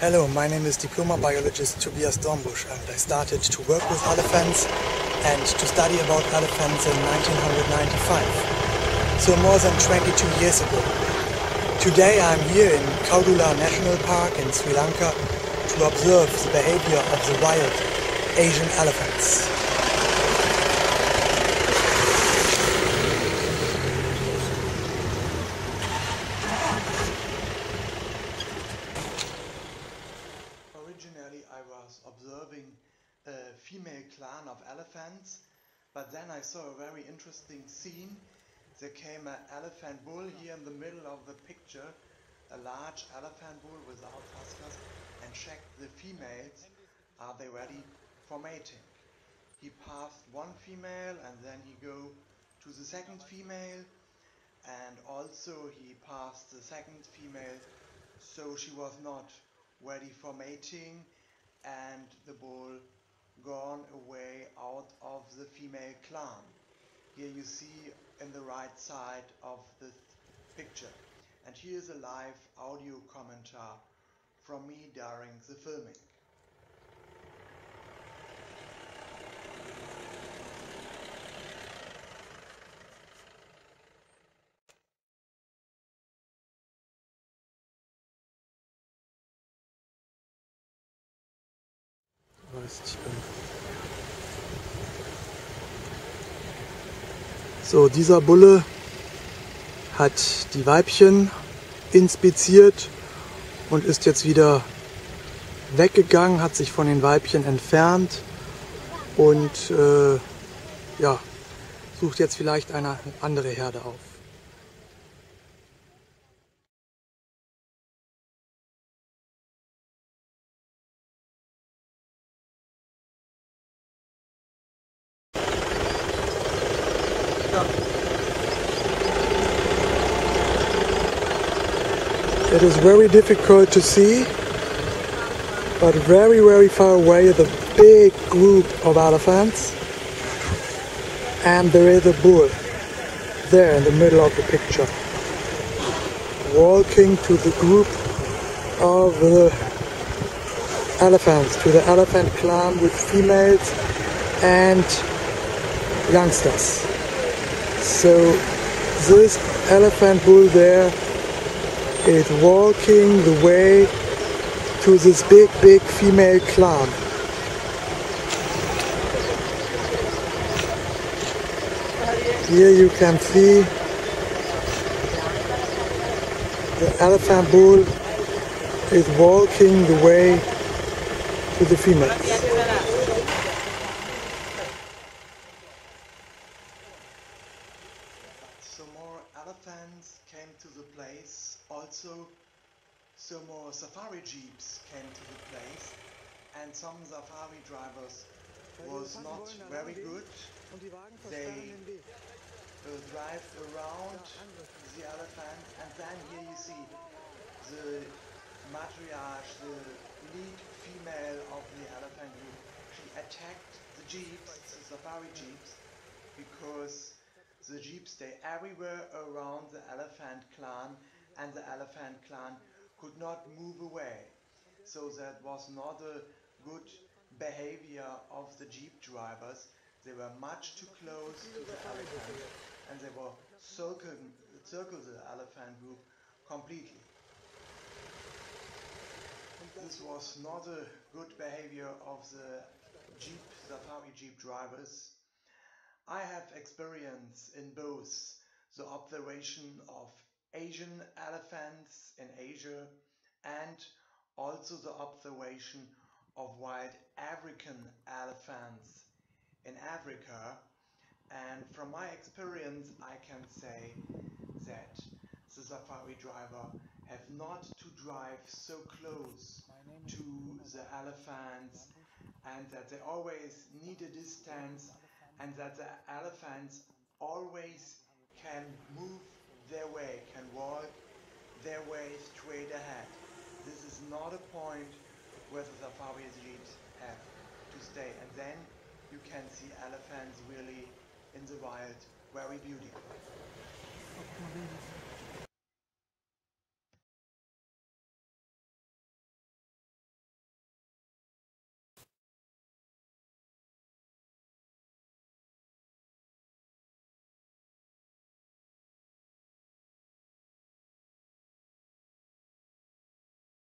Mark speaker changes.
Speaker 1: Hello, my name is diploma biologist Tobias Dornbusch, and I started to work with elephants and to study about elephants in 1995, so more than 22 years ago. Today I'm here in Kaudula National Park in Sri Lanka to observe the behavior of the wild Asian elephants. Originally I was observing a female clan of elephants, but then I saw a very interesting scene. There came an elephant bull here in the middle of the picture, a large elephant bull without tuskers, and checked the females, are they ready for mating. He passed one female and then he go to the second female, and also he passed the second female, so she was not ready for mating, and the bull gone away out of the female clan. Here you see in the right side of the picture. And here is a live audio commentary from me during the filming. So, dieser Bulle hat die Weibchen inspiziert und ist jetzt wieder weggegangen, hat sich von den Weibchen entfernt und ja, sucht jetzt vielleicht eine andere Herde auf. It is very difficult to see, but very, very far away is a big group of elephants, and there is a bull there in the middle of the picture, walking to the group of the elephants, to the elephant clan with females and youngsters. So this elephant bull there is walking the way to this big female clan. Here you can see the elephant bull is walking the way to the females. Some more elephants came to the place, also some more safari jeeps came to the place, and some safari drivers was not very good. They drive around the elephant, and then here you see the matriarch, the lead female of the elephant group. She attacked the jeeps, the safari jeeps, because the jeeps stay everywhere around the elephant clan, and the elephant clan could not move away. So that was not a good behavior of the jeep drivers. They were much too close to the elephant, and they were circle the elephant group completely. This was not a good behavior of the safari jeep drivers. I have experience in both the observation of Asian elephants in Asia and also the observation of wild African elephants in Africa. And from my experience I can say that the safari driver have not to drive so close to the elephants, and that they always need a distance, and that the elephants always can move their way, can walk their way straight ahead. This is not a point where the safari jeeps have to stay, and then you can see elephants really in the wild, very beautiful.